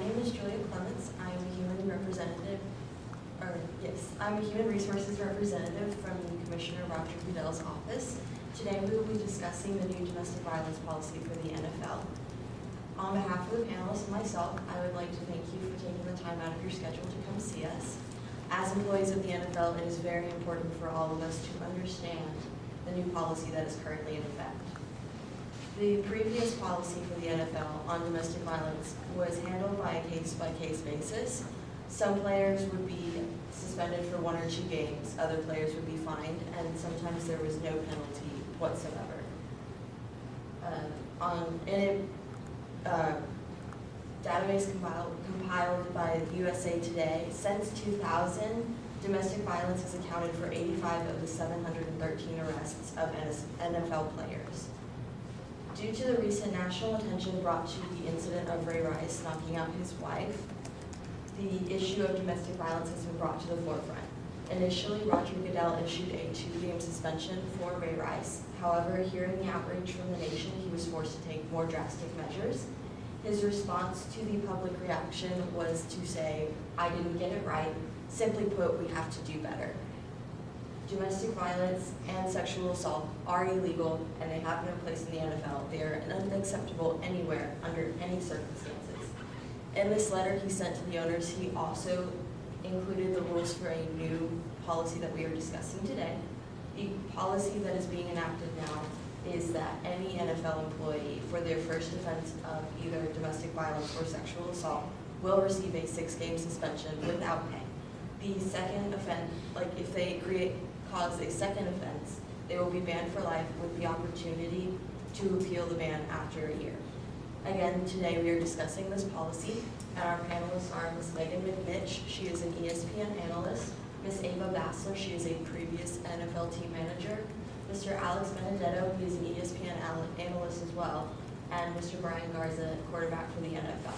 name is Julia Clements. I'm a human resources representative from Commissioner Roger Goodell's office. Today we will be discussing the new domestic violence policy for the NFL. On behalf of the panelists and myself, I would like to thank you for taking the time out of your schedule to come see us. As employees of the NFL, it is very important for all of us to understand the new policy that is currently in effect. The previous policy for the NFL on domestic violence was handled by a case-by-case basis. Some players would be suspended for 1 or 2 games, other players would be fined, and sometimes there was no penalty whatsoever. Database compiled by USA Today, since 2000, domestic violence has accounted for 85 of the 713 arrests of NFL players. Due to the recent national attention brought to the incident of Ray Rice knocking out his wife, the issue of domestic violence has been brought to the forefront. Initially, Roger Goodell issued a 2-game suspension for Ray Rice. However, hearing the outrage from the nation, he was forced to take more drastic measures. His response to the public reaction was to say, "I didn't get it right. Simply put, we have to do better." Domestic violence and sexual assault are illegal and they have no place in the NFL. They are unacceptable anywhere, under any circumstances. In this letter he sent to the owners, he also included the rules for a new policy that we are discussing today. The policy that is being enacted now is that any NFL employee, for their first offense of either domestic violence or sexual assault, will receive a 6-game suspension without pay. The second offense, if they cause a second offense, they will be banned for life with the opportunity to appeal the ban after a year. Again, today we are discussing this policy, and our panelists are Ms. Megan McNitch, she is an ESPN analyst, Ms. Ava Bassler, she is a previous NFL team manager, Mr. Alex Benedetto, he is an ESPN analyst as well, and Mr. Brian Garza, quarterback for the NFL.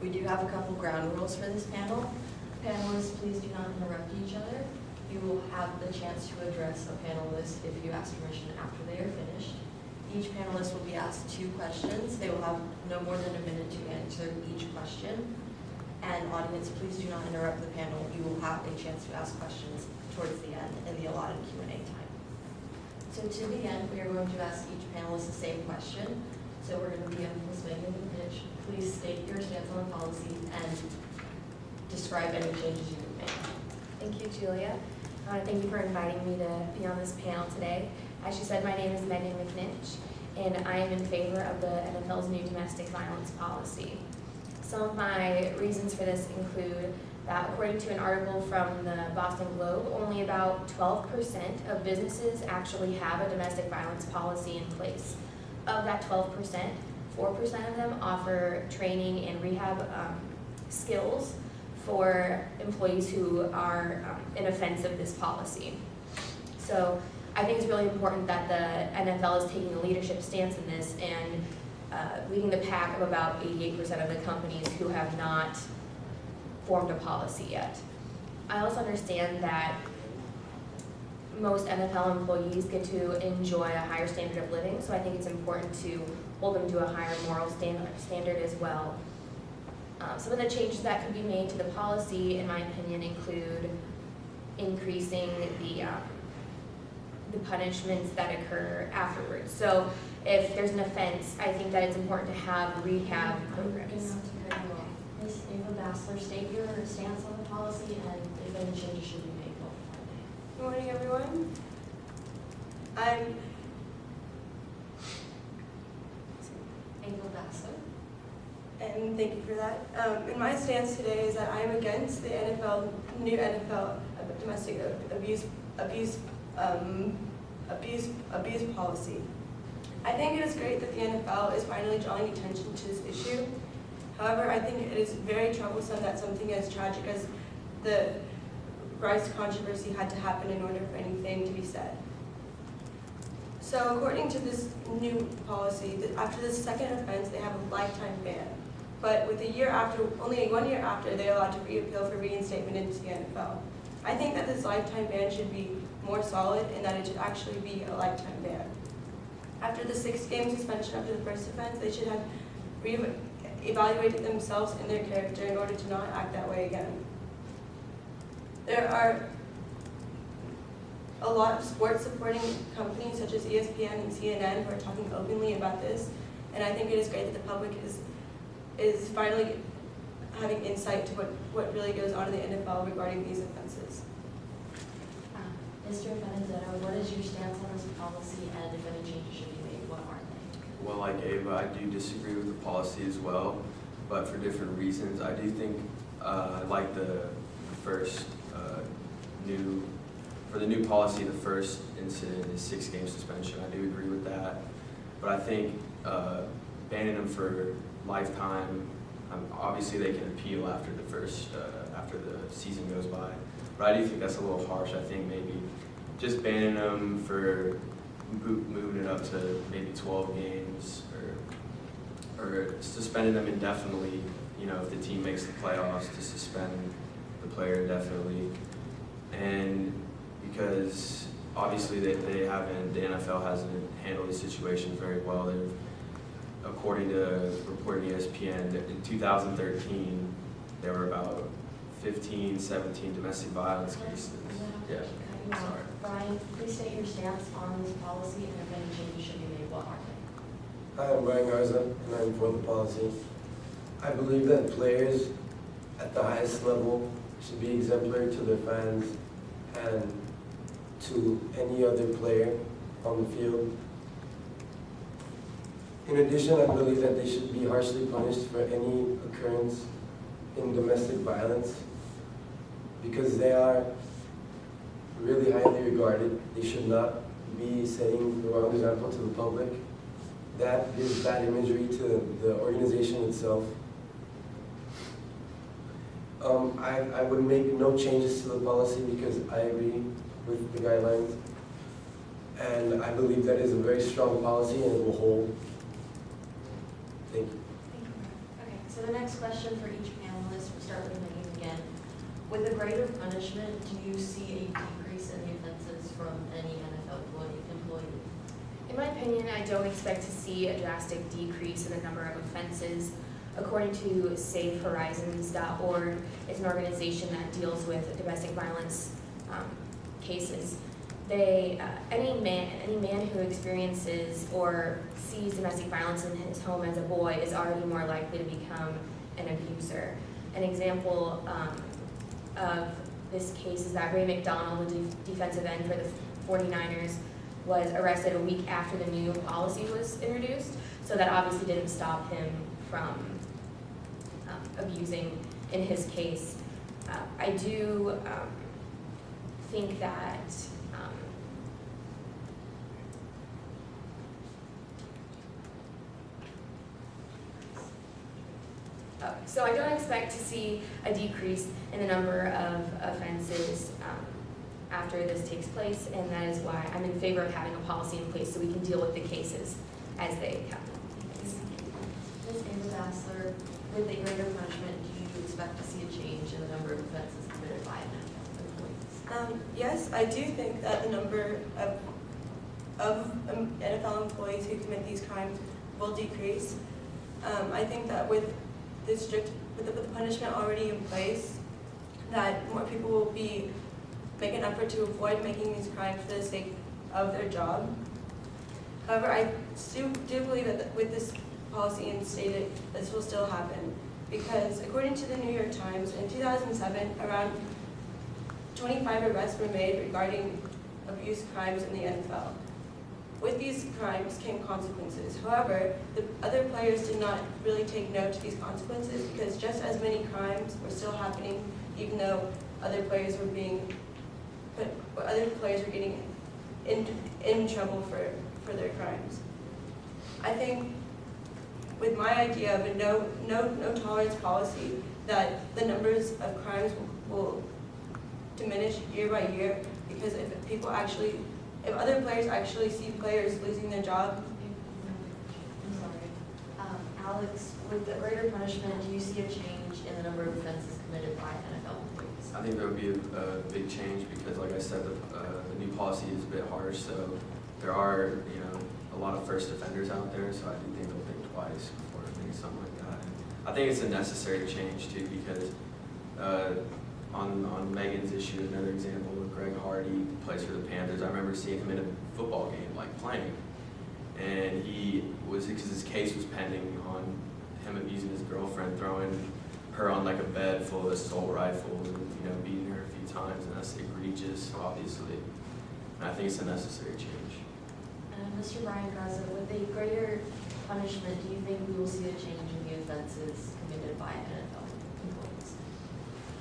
We do have a couple ground rules for this panel. Panelists, please do not interrupt each other. You will have the chance to address a panelist if you ask permission after they are finished. Each panelist will be asked 2 questions. They will have no more than a minute to answer each question. And audience, please do not interrupt the panel. You will have a chance to ask questions towards the end in the allotted Q&A time. So to begin, we are going to ask each panelist the same question. So we're going to begin with Ms. Megan McNitch. Please state your stance on the policy and describe any changes you would make. Thank you, Julia. Thank you for inviting me to be on this panel today. As you said, my name is Megan McNitch, and I am in favor of the NFL's new domestic violence policy. Some of my reasons for this include that according to an article from the Boston Globe, only about 12% of businesses actually have a domestic violence policy in place. Of that 12%, 4% of them offer training and rehab skills for employees who are in offense of this policy. So I think it's really important that the NFL is taking a leadership stance in this and leading the pack of about 88% of the companies who have not formed a policy yet. I also understand that most NFL employees get to enjoy a higher standard of living, so I think it's important to hold them to a higher moral standard as well. Some of the changes that could be made to the policy, in my opinion, include increasing the punishments that occur afterwards. So if there's an offense, I think that it's important to have rehab programs. Ms. Ava Bassler, state your stance on the policy and if any changes should be made. Good morning, everyone. I'm Ava Bassler. and thank you for that. And my stance today is that I am against the new NFL domestic abuse policy. I think it is great that the NFL is finally drawing attention to this issue. However, I think it is very troublesome that something as tragic as the Rice controversy had to happen in order for anything to be said. So according to this new policy, after the second offense, they have a lifetime ban. But with only 1 year after, they're allowed to reappeal for reinstatement into the NFL. I think that this lifetime ban should be more solid and that it should actually be a lifetime ban. After the 6-game suspension after the first offense, they should have evaluated themselves and their character in order to not act that way again. There are a lot of sports supporting companies such as ESPN and CNN who are talking openly about this, and I think it is great that the public is finally having insight to what really goes on in the NFL regarding these offenses. Mr. Benedetto, what is your stance on this policy, and if any changes should be made, what are they? Well, like Ava, I do disagree with the policy as well, but for different reasons. I do think, like the first for the new policy, the first incident is 6-game suspension. I do agree with that, but I think banning them for lifetime. Obviously, they can appeal after after the season goes by, but I do think that's a little harsh. I think maybe just banning them for moving it up to maybe 12 games, or suspending them indefinitely. You know, if the team makes the playoffs, to suspend the player indefinitely, and because obviously the NFL hasn't handled the situation very well. They've, according to reporting ESPN, in 2013, there were about 15, 17 domestic violence cases. Yeah, sorry. Brian, please state your stance on this policy, and if any changes should be made, what are they? Hi, I'm Brian Garza, and I'm for the policy. I believe that players at the highest level should be exemplary to their fans and to any other player on the field. In addition, I believe that they should be harshly punished for any occurrence in domestic violence because they are really highly regarded. They should not be setting the wrong example to the public. That gives bad imagery to the organization itself. I would make no changes to the policy because I agree with the guidelines. And I believe that is a very strong policy and it will hold. Thank you. Okay, so the next question for each panelist, we'll start with Megan again. With a greater punishment, do you see a decrease in the offenses from any NFL employee? In my opinion, I don't expect to see a drastic decrease in the number of offenses. According to SaveHorizons.org, it's an organization that deals with domestic violence cases. Any man who experiences or sees domestic violence in his home as a boy is already more likely to become an abuser. An example of this case is that Ray McDonald, the defensive end for the 49ers, was arrested a week after the new policy was introduced, so that obviously didn't stop him from abusing in his case. I do think that so I don't expect to see a decrease in the number of offenses after this takes place, and that is why I'm in favor of having a policy in place so we can deal with the cases as they come. Ms. Ava Bassler, with a greater punishment, do you expect to see a change in the number of offenses committed by NFL employees? Yes, I do think that the number of NFL employees who commit these crimes will decrease. I think that with the punishment already in place, that more people will make an effort to avoid making these crimes for the sake of their job. However, I do believe that with this policy instated, this will still happen, because according to the New York Times, in 2007, around 25 arrests were made regarding abuse crimes in the NFL. With these crimes came consequences. However, the other players did not really take note to these consequences because just as many crimes were still happening, even though other players were getting in trouble for their crimes. I think with my idea of a no tolerance policy, that the numbers of crimes will diminish year by year, because if other players actually see players losing their job. I'm sorry. Alex, with the greater punishment, do you see a change in the number of offenses committed by NFL employees? I think there would be a big change because, like I said, the new policy is a bit harsh. So there are, a lot of first offenders out there. So I do think they'll think twice before doing something like that. I think it's a necessary change too, because on Megan's issue, another example of Greg Hardy plays for the Panthers. I remember seeing him in a football game, like playing, and he was, because his case was pending on him abusing his girlfriend, throwing her on like a bed full of assault rifles and, you know, beating her a few times, and that's egregious, obviously. And I think it's a necessary change. Mr. Brian Garza, with a greater punishment, do you think we will see a change in the offenses committed by NFL employees?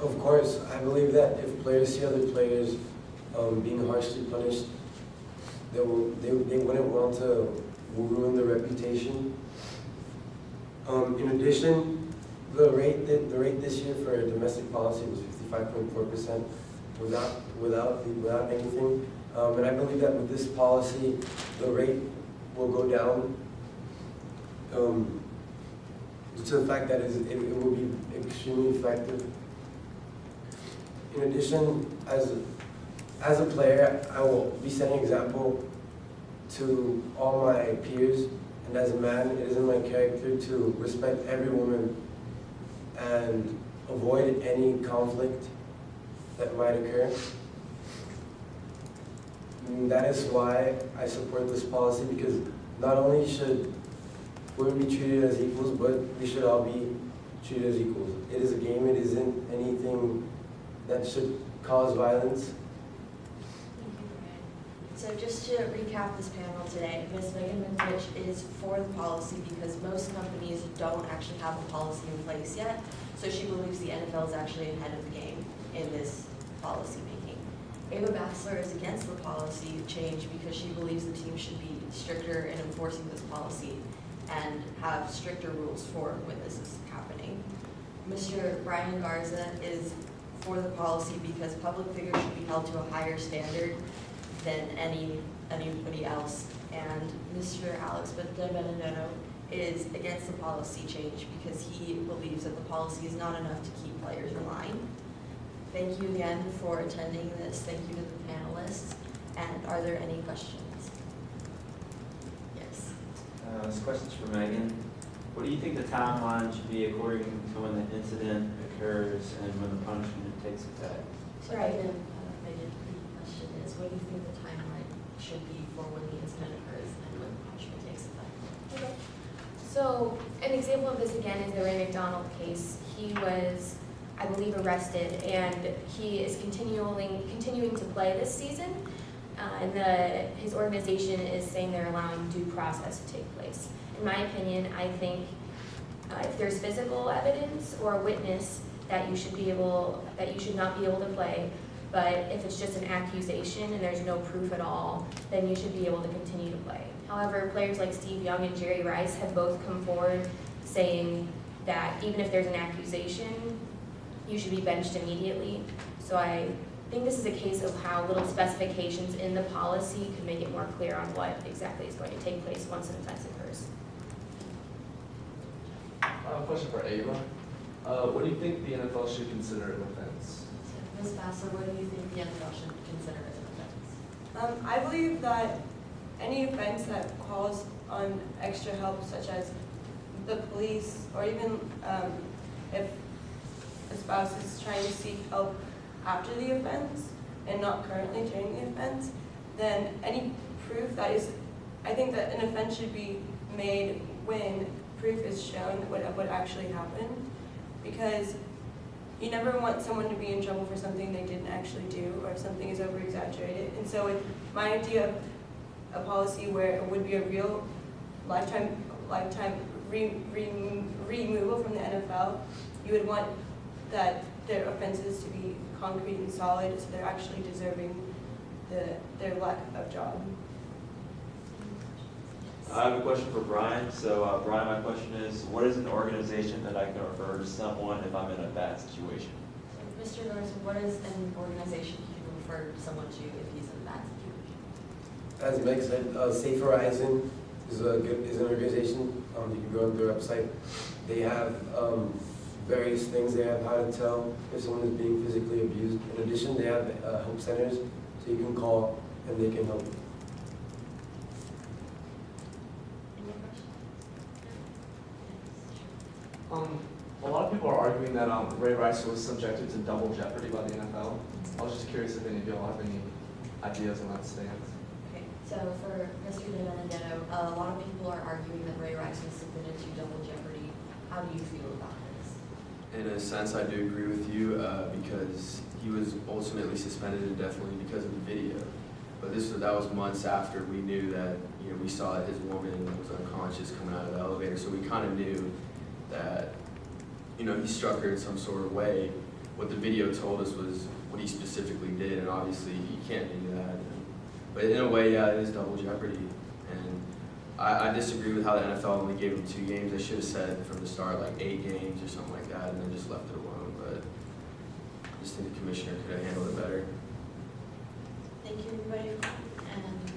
Of course, I believe that if players see other players being harshly punished, they wouldn't want to ruin their reputation. In addition, the rate this year for domestic policy was 55.4% without anything. And I believe that with this policy, the rate will go down due to the fact that it will be extremely effective. In addition, as a player, I will be setting an example to all my peers, and as a man, it is in my character to respect every woman and avoid any conflict that might occur. And that is why I support this policy, because not only should women be treated as equals, but we should all be treated as equals. It is a game, it isn't anything that should cause violence. So just to recap this panel today, Ms. Megan McNitch is for the policy because most companies don't actually have a policy in place yet. So she believes the NFL is actually ahead of the game in this policy making. Ava Bassler is against the policy change because she believes the team should be stricter in enforcing this policy and have stricter rules for when this is happening. Mr. Brian Garza is for the policy because public figures should be held to a higher standard than anybody else. And Mr. Alex Benedetto is against the policy change because he believes that the policy is not enough to keep players in line. Thank you again for attending this. Thank you to the panelists. And are there any questions? Yes. This question's for Megan. What do you think the timeline should be according to when the incident occurs and when the punishment takes effect? So Megan, the question is, what do you think the timeline should be for when the incident occurs and when the punishment takes effect? Okay. So an example of this again is the Ray McDonald case. He was, I believe, arrested, and he is continuing to play this season. And his organization is saying they're allowing due process to take place. In my opinion, I think if there's physical evidence or a witness that you should not be able to play, but if it's just an accusation and there's no proof at all, then you should be able to continue to play. However, players like Steve Young and Jerry Rice have both come forward saying that even if there's an accusation, you should be benched immediately. So I think this is a case of how little specifications in the policy could make it more clear on what exactly is going to take place once an offense occurs. Question for Ava. What do you think the NFL should consider an offense? So Ms. Bassler, what do you think the NFL should consider as an offense? I believe that any offense that calls on extra help, such as the police, or even if a spouse is trying to seek help after the offense and not currently during the offense, then any proof that is, I think that an offense should be made when proof is shown what actually happened, because you never want someone to be in trouble for something they didn't actually do or if something is over-exaggerated. And so with my idea of a policy where it would be a real lifetime removal from the NFL, you would want that their offenses to be concrete and solid, so they're actually deserving their lack of job. I have a question for Brian. So Brian, my question is, what is an organization that I can refer to someone if I'm in a bad situation? So Mr. Garza, what is an organization you can refer someone to if he's in a bad situation? As Meg said, Safe Horizon is an organization. You can go on their website. They have various things. They have how to tell if someone is being physically abused. In addition, they have help centers, so you can call and they can help. Any questions? Yes, sure. A lot of people are arguing that Ray Rice was subjected to double jeopardy by the NFL. I was just curious if any of y'all have any ideas on that stance. Okay, so for Mr. De Benedetto, a lot of people are arguing that Ray Rice was submitted to double jeopardy. How do you feel about this? In a sense, I do agree with you because he was ultimately suspended indefinitely because of the video. But that was months after we knew that, we saw that his woman was unconscious coming out of the elevator. So we kind of knew that, he struck her in some sort of way. What the video told us was what he specifically did, and obviously he can't do that. But in a way, yeah, it is double jeopardy. And I disagree with how the NFL only gave him 2 games. They should have said from the start like 8 games or something like that, and then just left it alone. But I just think the commissioner could have handled it better. Thank you, everybody, and